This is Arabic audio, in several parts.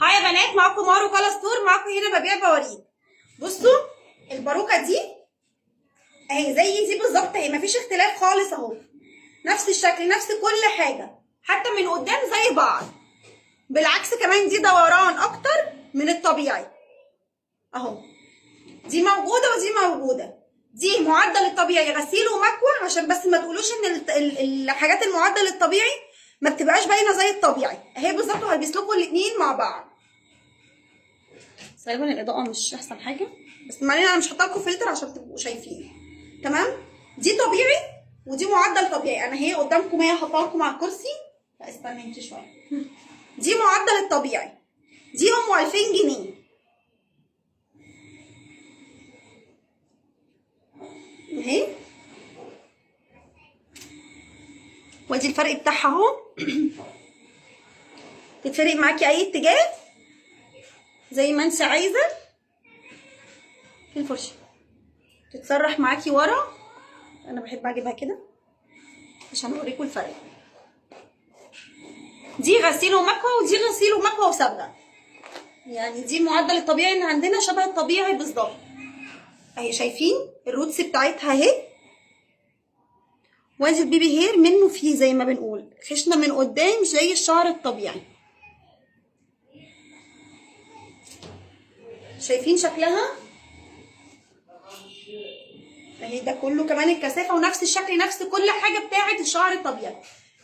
هاي يا بنات، معاكم مارو كلاستور. معاكم هنا ببيع بواريك. بصوا الباروكه دي اهي زي دي بالظبط، اهي مفيش اختلاف خالص اهو، نفس الشكل نفس كل حاجه، حتى من قدام زي بعض. بالعكس كمان دي دوران اكتر من الطبيعي اهو. دي موجوده ودي موجوده. دي معدل الطبيعي غسيل ومكوى، عشان بس ما تقولوش ان الحاجات المعدل الطبيعي ما بتبقاش باينه زي الطبيعي. اهي بالظبط، وهلبس لكم الاثنين مع بعض. تقريبا الاضاءه مش احسن حاجه، بس معلش انا مش هحط لكم فلتر عشان تبقوا شايفين. تمام، دي طبيعي ودي معدل طبيعي. انا هي قدامكم، هي هحطها لكم على الكرسي. لا استنى انت شويه. دي معدل الطبيعي، دي ام 2000 جنيه اهي. وادي الفرق بتاعها اهو. تتفرق معاكي اي اتجاه زي ما انت عايزه. في الفرشه تتسرح معاكي ورا، انا بحب اجيبها كده عشان اوريكم الفرق. دي غسيل ومكوى ودي غسيل ومكوى وصبغه، يعني دي معدل الطبيعي اللي عندنا شبه الطبيعي بالظبط اهي. شايفين الروتس بتاعتها اهي. وادي البيبي هير منه فيه زي ما بنقول خشنه من قدام مش زي الشعر الطبيعي. شايفين شكلها اهي. ده كله كمان الكثافه ونفس الشكل نفس كل حاجه بتاعه الشعر الطبيعي.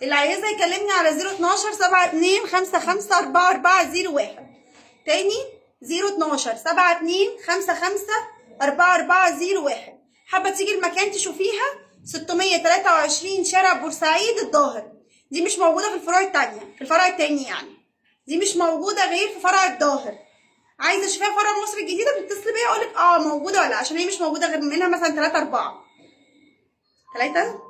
اللي عايزها يكلمني على 012 72 55 4401. تاني 012 72 55 4401. حابه تيجي المكان تشوفيها 623 شارع بورسعيد الظاهر. دي مش موجوده في الفروع التانيه، في الفرع التاني يعني. دي مش موجوده غير في فرع الظاهر. عايزه اشوفيها في فرع مصر الجديده بتتصلي بيا اقول لك موجوده ولا، عشان هي مش موجوده غير منها مثلا 3 4 3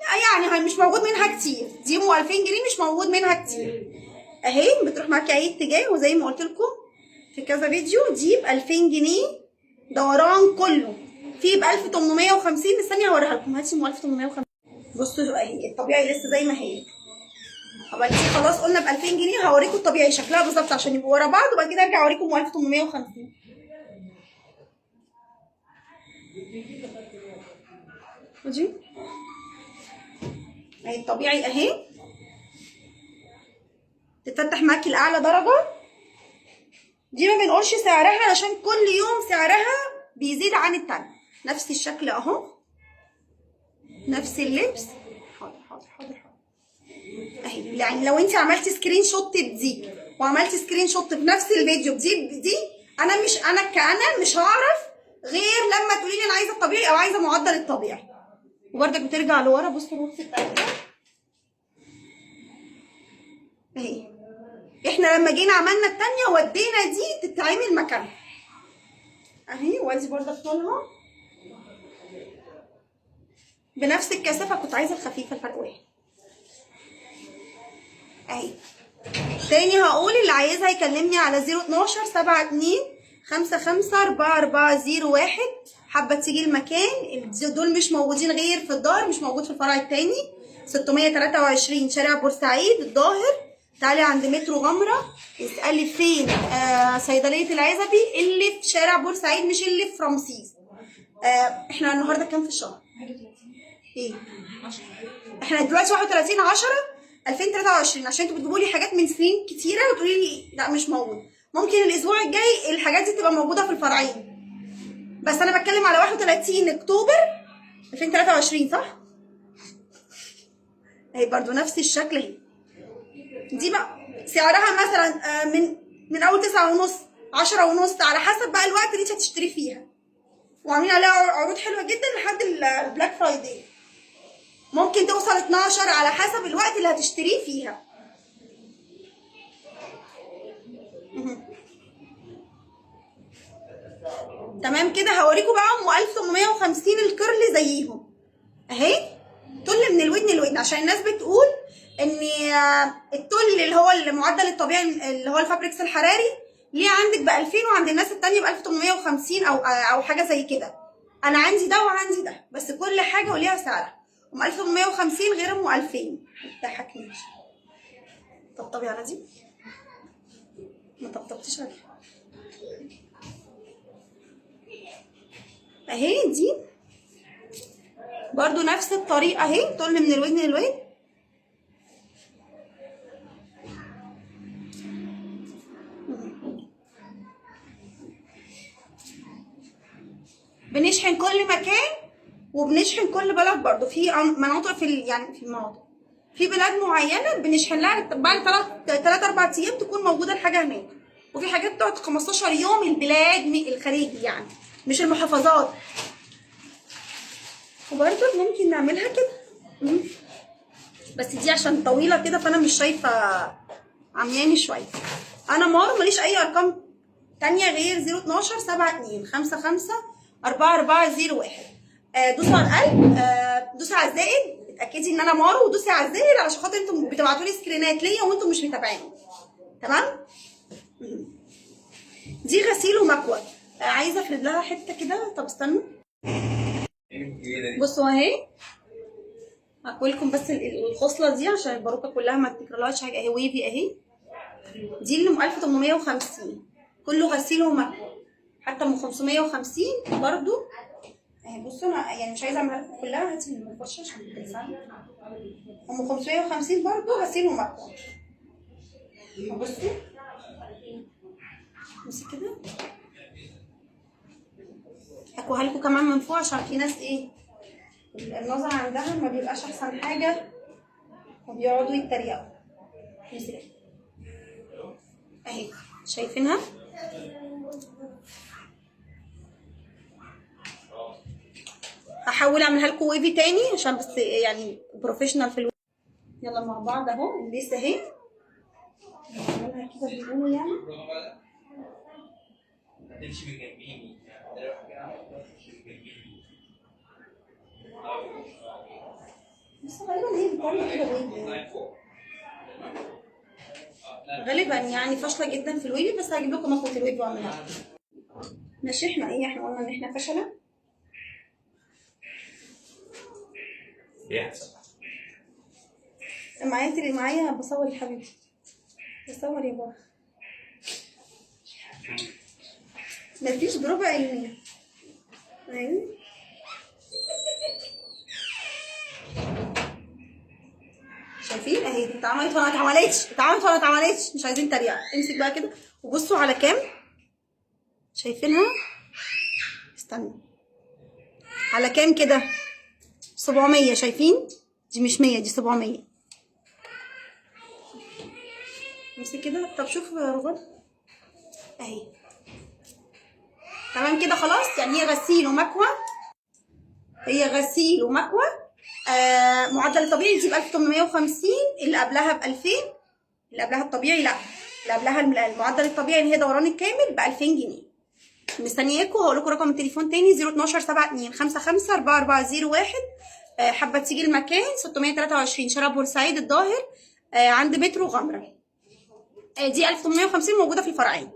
يعني هي مش موجود منها كتير. دي ام 2000 جنيه مش موجود منها كتير اهي. بتروح معاكي اي اتجاه، وزي ما قلت لكم في كذا فيديو دي ب 2000 جنيه دوران كله. في ب 1850. استني هوريها لكم. هاتي ام 1850. بصوا اهي الطبيعي لسه زي ما هي. طبعا دي خلاص قلنا ب 2000 جنيه. هوريكم الطبيعي شكلها بالظبط عشان يبقوا ورا بعض، وبعد كده ارجع اوريكم ام 1850. ودي اهي الطبيعي اهي. تتفتح معاكي لاعلى درجه. دي ما بنقولش سعرها عشان كل يوم سعرها بيزيد عن التاني. نفس الشكل اهو، نفس اللبس. حاضر اهي. يعني لو انت عملتي سكرين شوت بدي وعملتي سكرين شوت في نفس الفيديو بدي انا مش هعرف غير لما تقولي لي انا عايزه الطبيعي او عايزه معدل الطبيعي. وبرده بترجع لورا. بصوا الروتس بتاعتها اهي. احنا لما جينا عملنا التانية ودينا دي تتعمل مكانها اهي. وادي برده بطولها بنفس الكثافه. كنت عايزه الخفيفه، الفرق واحد اهي. تاني هقول اللي عايزها يكلمني على 012 72 55 4401. حابه تيجي المكان. دول مش موجودين غير في الظاهر، مش موجود في الفرع التاني. 623 شارع بورسعيد الظاهر. تعالي عند مترو غمره اسالي فين صيدليه العزبي اللي في شارع بورسعيد، مش اللي في رمسيس. احنا النهارده كام في الشهر؟ ايه؟ احنا دلوقتي 31 10 2023. عشان انتوا بتجيبوا لي حاجات من سنين كتيره وتقولي لي لا مش موجود. ممكن الاسبوع الجاي الحاجات دي تبقى موجوده في الفرعين، بس انا بتكلم على 31 اكتوبر 2023 صح؟ اهي برضو نفس الشكل اهي. دي بقى سعرها مثلا من اول 9 ونص 10 ونص على حسب بقى الوقت اللي انت هتشتري فيها. وعاملين عليها عروض حلوه جدا لحد البلاك فرايداي. ممكن توصل 12 على حسب الوقت اللي هتشتريه فيها. تمام كده. هوريكم بقى ام 1850 الكيرل زيهم اهي. تل من الودن للودن، عشان الناس بتقول ان التل اللي هو المعدل الطبيعي اللي هو الفابريكس الحراري ليه عندك ب 2000 وعند الناس التانيه ب 1850 او حاجه زي كده. انا عندي ده وعندي ده، بس كل حاجه وليها سعرها. ام 1850 غير ام 2000. ما تضحكنيش. طبطبي على دي، ما طبطبتيش عليها اهي. دي برضو نفس الطريقه اهي، طل من الودن للودن. بنشحن كل مكان وبنشحن كل بلد برضو. في مناطق يعني في مناطق في بلاد معينه بنشحن لها بعد 3 4 ايام تكون موجوده الحاجه هناك، وفي حاجات بتقعد 15 يوم البلاد الخارجي يعني مش المحافظات. وبرضه ممكن نعملها كده بس دي عشان طويله كده فانا مش شايفه، عمياني شويه. انا مارو ماليش اي ارقام تانية غير 012 72 55 4401. دوسوا على القلب، دوسوا على الزائد، اتاكدي ان انا مارو ودوسي على الزائد علشان خاطر انتم بتبعتوا لي سكرينات ليا وانتم مش متابعين. تمام. دي غسيل ومكوى. عايزه افرد لها حته كده. طب استنوا بصوا اهي، هاكلكم بس الخصله دي عشان الباروكه كلها ما تكررلهاش حاجه اهي. ويفي اهي، دي اللي ام 1850 كله غسيل ومكوى، حتى ام 550 برضو اهي. بصوا انا يعني مش عايزه اعملها لكم كلها، هاتي من الفرشه عشان تلسعني. ام 550 برضو غسيل ومكوى. بصوا بصي كده، هكوها لكم كمان من فوق عشان في ناس ايه النظر عندها ما بيبقاش احسن حاجه وبيقعدوا يتريقوا. بصي اهي، شايفينها؟ هحاول اعملها لكم ويفي تاني عشان بس يعني بروفيشنال في الويفي. يلا مع بعض اهو. الليس اهي نعملها كده بيقولوا يعني. بس غالبا هي بتعمل كده ويفي غالبا يعني فاشله جدا في الويفي، بس هجيب لكم مكوه الويفي واعملها. ماشي. احنا ايه، احنا قلنا ان احنا فشله. معايا بصور يا حبيبتي، بصور يا بابا. مفيش بربع جنيه. ايوه شايفين اهي، اتعملت ولا ما اتعملتش، اتعملت ولا ما اتعملتش. مش عايزين تريقه. امسك بقى كده وبصوا على كام. شايفينها؟ استنوا على كام كده؟ 700. شايفين؟ دي مش 100، دي 700. امسك كده. طب شوف يا رغد اهي. تمام كده خلاص. يعني هي غسيل ومكوى، هي غسيل ومكوى. معدل الطبيعي دي ب 1850، اللي قبلها ب 2000، اللي قبلها الطبيعي لا، اللي قبلها المعدل الطبيعي اللي هي دوران الكامل ب 2000 جنيه. مستنياكم. هقول لكم رقم التليفون تاني 012 72 55 4401. حابه تيجي المكان 623 شارع بورسعيد الظاهر، عند مترو غمره. دي 1850 موجوده في الفرعين،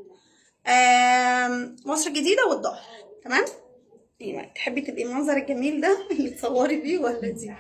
مصر الجديده والظاهر. تمام. تحبي تبقي المنظر الجميل ده اللي تصوري بيه ولا دي؟